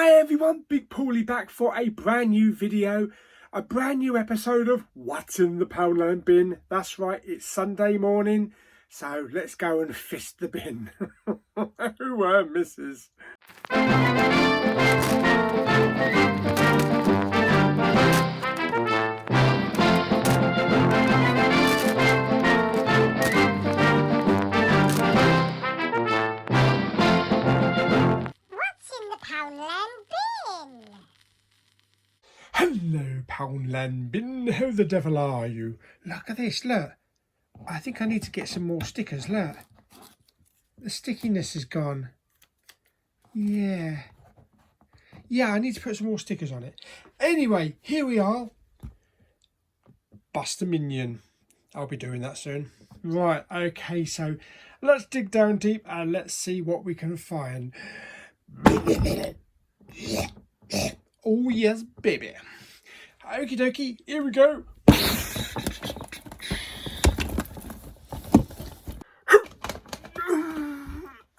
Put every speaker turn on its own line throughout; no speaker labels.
Hi everyone, Big Pauly back for a brand new video, a brand new episode of What's in the Poundland bin. That's right, it's Sunday morning, so let's go and fist the bin. Who misses? Hello, Poundland bin. How the devil are you? Look at this, look. I think I need to get some more stickers, look. The stickiness is gone. Yeah, I need to put some more stickers on it. Anyway, here we are. Bust a minion. I'll be doing that soon. Right, okay, so let's dig down deep and let's see what we can find. Oh yes, baby. Okie dokie, here we go.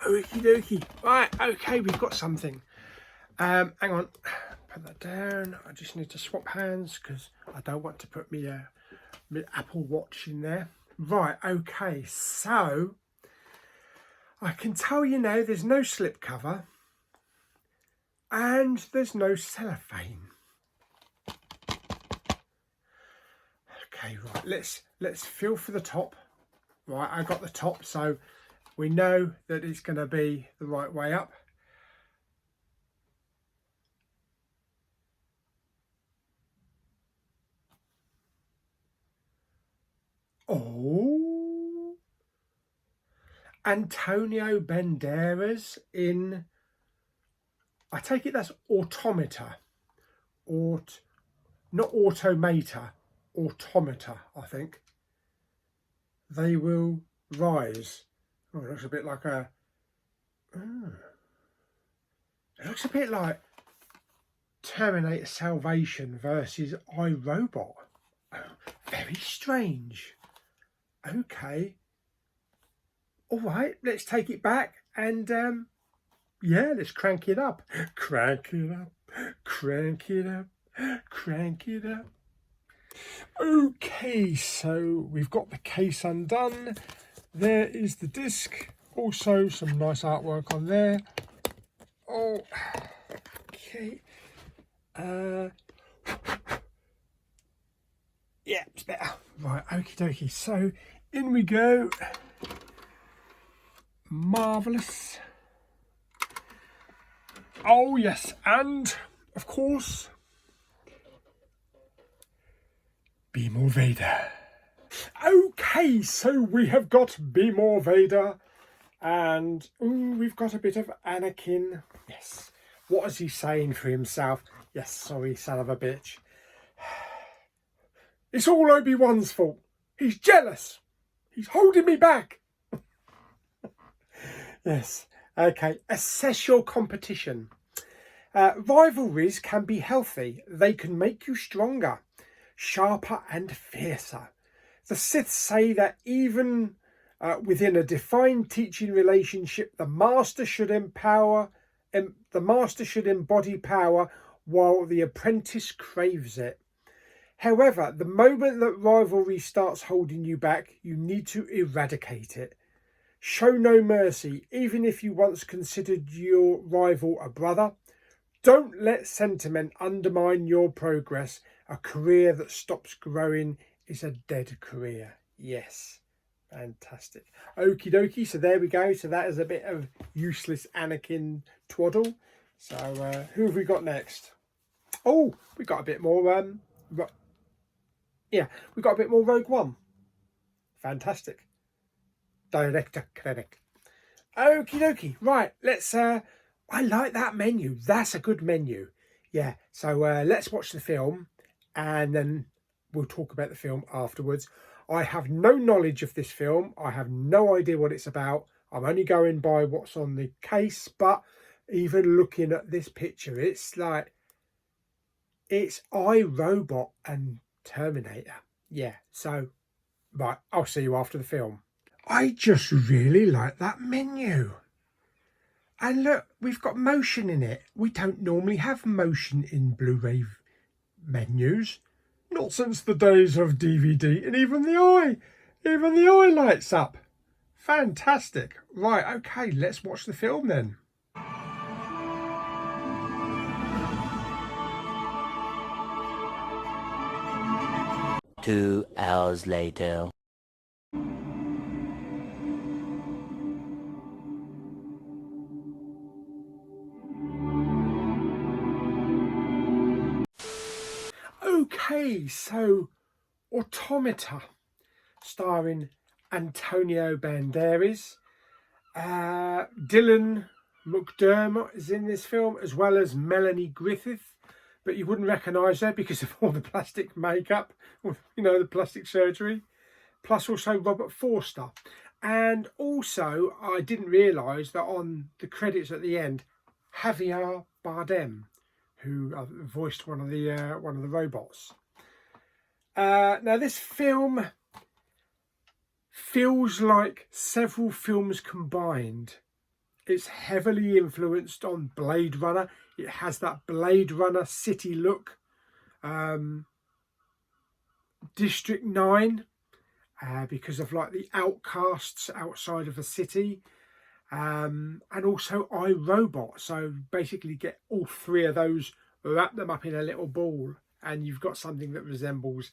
Okie dokie. Right, okay, we've got something. Hang on, put that down. I just need to swap hands because I don't want to put my Apple Watch in there. Right, okay, so I can tell you now there's no slip cover and there's no cellophane. Okay, right, let's feel for the top. Right, I got the top, so we know that it's going to be the right way up. Oh, Antonio Banderas in, I take it that's Automata, not Automata, Automata, I think. They will rise. Oh, it looks a bit like a, it looks a bit like Terminator Salvation versus iRobot. Oh, very strange. Okay. All right, let's take it back and yeah, let's crank it up. Crank it up, crank it up, crank it up. Okay, so we've got the case undone. There is the disc. Also some nice artwork on there. Oh, okay. Yeah, it's better. Right, okie dokie. So in we go. Marvellous. Oh yes, and of course, Be More Vader. Okay, so we have got Be More Vader, and we've got a bit of Anakin. Yes. What is he saying for himself? Yes, sorry, son of a bitch. It's all Obi-Wan's fault. He's jealous. He's holding me back. Yes. Okay. Assess your competition. Rivalries can be healthy. They can make you stronger, sharper and fiercer. The Sith say that even within a defined teaching relationship, the master should embody power while the apprentice craves it. However, the moment that rivalry starts holding you back, you need to eradicate it. Show no mercy, even if you once considered your rival a brother. Don't let sentiment undermine your progress. A career that stops growing is a dead career. Yes. Fantastic. Okie dokie. So there we go. So that is a bit of useless Anakin twaddle. So who have we got next? Oh, we got a bit more. Yeah, we got a bit more Rogue One. Fantastic. Director credit. Okie dokie. Right, let's I like that menu. That's a good menu. Yeah, so let's watch the film and then we'll talk about the film afterwards. I have no knowledge of this film. I have no idea what it's about. I'm only going by what's on the case, but even looking at this picture, it's like, it's iRobot and Terminator. Yeah, so, right, I'll see you after the film. I just really like that menu. And look, we've got motion in it. We don't normally have motion in Blu-ray menus. Not since the days of DVD, and even the eye lights up. Fantastic. Right, okay, let's watch the film then.
2 hours later.
Okay, so Automata, starring Antonio Banderas. Dylan McDermott is in this film, as well as Melanie Griffith, but you wouldn't recognise her because of all the plastic makeup, or, you know, the plastic surgery. Plus also Robert Forster. And also, I didn't realise that on the credits at the end, Javier Bardem, who voiced one of the robots. Now this film feels like several films combined. It's heavily influenced on Blade Runner. It has that Blade Runner city look. District 9, because of like the outcasts outside of a city. And also iRobot. So basically get all three of those, wrap them up in a little ball, and you've got something that resembles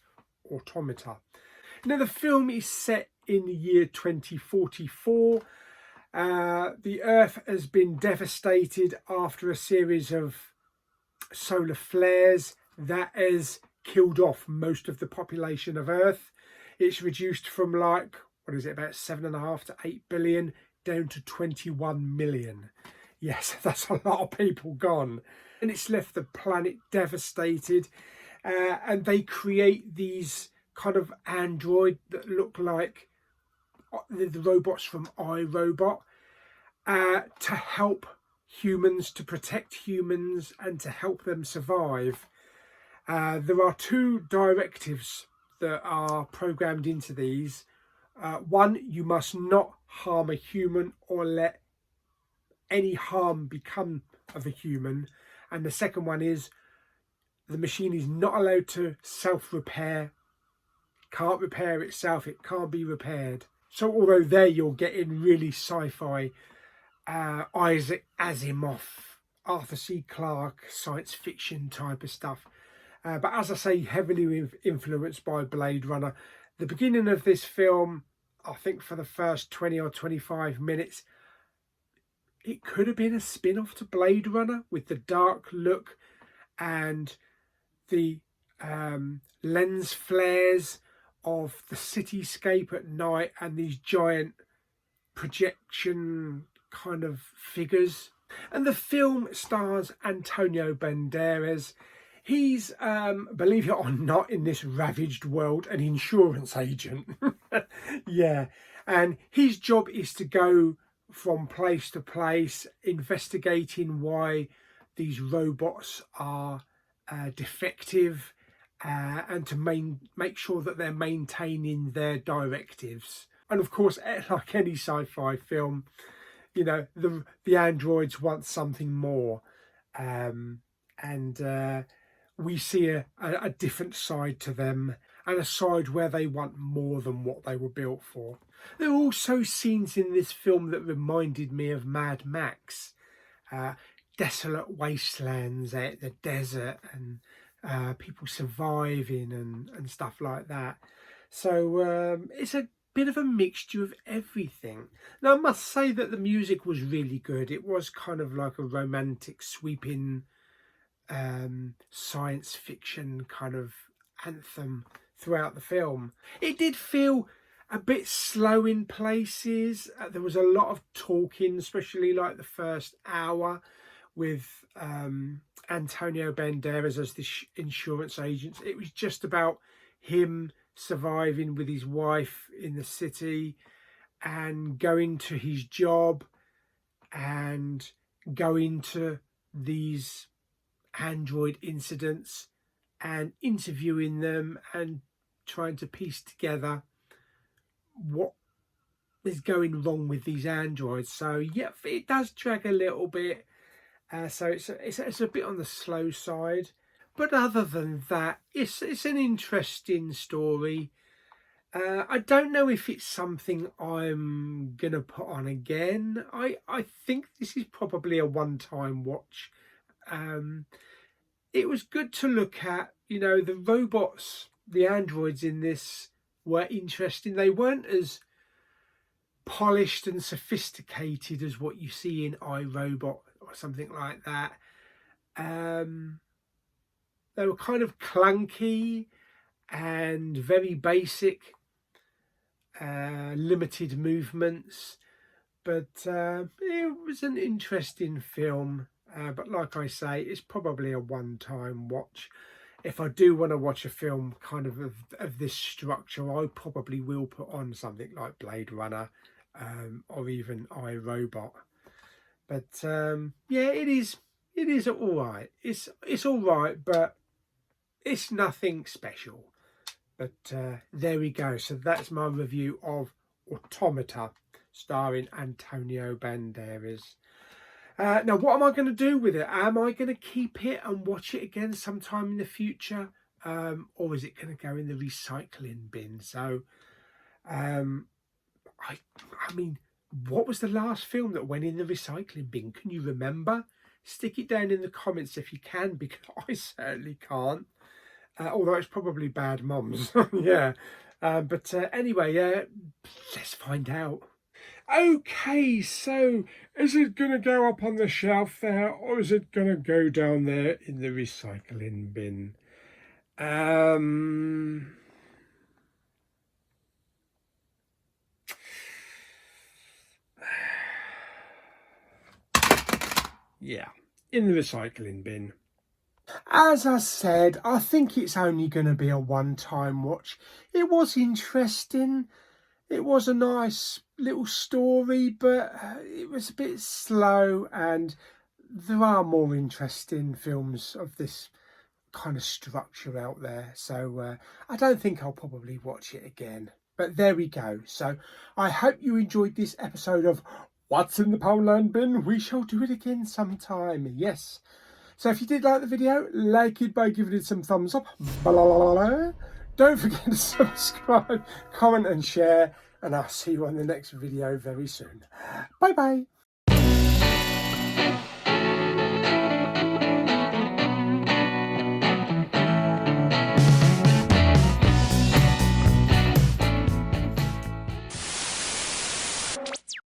Automata. Now the film is set in the year 2044. The Earth has been devastated after a series of solar flares that has killed off most of the population of Earth. It's reduced from like, what is it, about 7.5 to 8 billion down to 21 million. Yes, that's a lot of people gone. And it's left the planet devastated. And they create these kind of android that look like the robots from iRobot, to help humans, to protect humans, and to help them survive. There are 2 directives that are programmed into these. One, you must not harm a human or let any harm become of a human. And the second one is the machine is not allowed to self-repair, can't repair itself, it can't be repaired. So although there you're getting really sci-fi, Isaac Asimov, Arthur C. Clarke, science fiction type of stuff. But as I say, heavily influenced by Blade Runner. The beginning of this film, I think for the first 20 or 25 minutes, it could have been a spin-off to Blade Runner with the dark look and the lens flares of the cityscape at night and these giant projection kind of figures. And the film stars Antonio Banderas. He's, believe it or not, in this ravaged world, an insurance agent. Yeah, and his job is to go from place to place, investigating why these robots are defective, and to make sure that they're maintaining their directives. And of course, like any sci-fi film, you know, the androids want something more, and we see a different side to them, and a side where they want more than what they were built for. There are also scenes in this film that reminded me of Mad Max. Desolate wastelands out the desert, and people surviving and stuff like that. So it's a bit of a mixture of everything. Now I must say that the music was really good. It was kind of like a romantic, sweeping science fiction kind of anthem throughout the film. It did feel a bit slow in places. There was a lot of talking, especially like the first hour, with Antonio Banderas as the insurance agent. It was just about him surviving with his wife in the city and going to his job and going to these android incidents and interviewing them and trying to piece together what is going wrong with these Androids. So yeah, it does drag a little bit. So it's a bit on the slow side. But other than that, it's an interesting story. I don't know if it's something I'm gonna put on again. I think this is probably a one-time watch. It was good to look at. You know, the robots, the androids in this were interesting. They weren't as polished and sophisticated as what you see in iRobot or something like that. They were kind of clunky and very basic, limited movements, but it was an interesting film. But like I say, it's probably a one-time watch. If I do want to watch a film kind of this structure, I probably will put on something like Blade Runner, or even iRobot. But yeah, it is all right. It's all right, but it's nothing special. But there we go. So that's my review of Automata, starring Antonio Banderas. Now, what am I going to do with it? Am I going to keep it and watch it again sometime in the future? Or is it going to go in the recycling bin? So, I mean, what was the last film that went in the recycling bin? Can you remember? Stick it down in the comments if you can, because I certainly can't. Although it's probably Bad Moms. Yeah. But anyway, let's find out. Okay, so is it going to go up on the shelf there, or is it going to go down there in the recycling bin? Yeah, in the recycling bin. As I said, I think it's only going to be a one-time watch. It was interesting. It was a nice little story, but it was a bit slow, and there are more interesting films of this kind of structure out there. So I don't think I'll probably watch it again. But there we go. So I hope you enjoyed this episode of What's in the Poundland Bin. We shall do it again sometime. Yes. So if you did like the video, like it by giving it some thumbs up. Blah, blah, blah. Don't forget to subscribe, comment and share, and I'll see you on the next video very soon. Bye bye.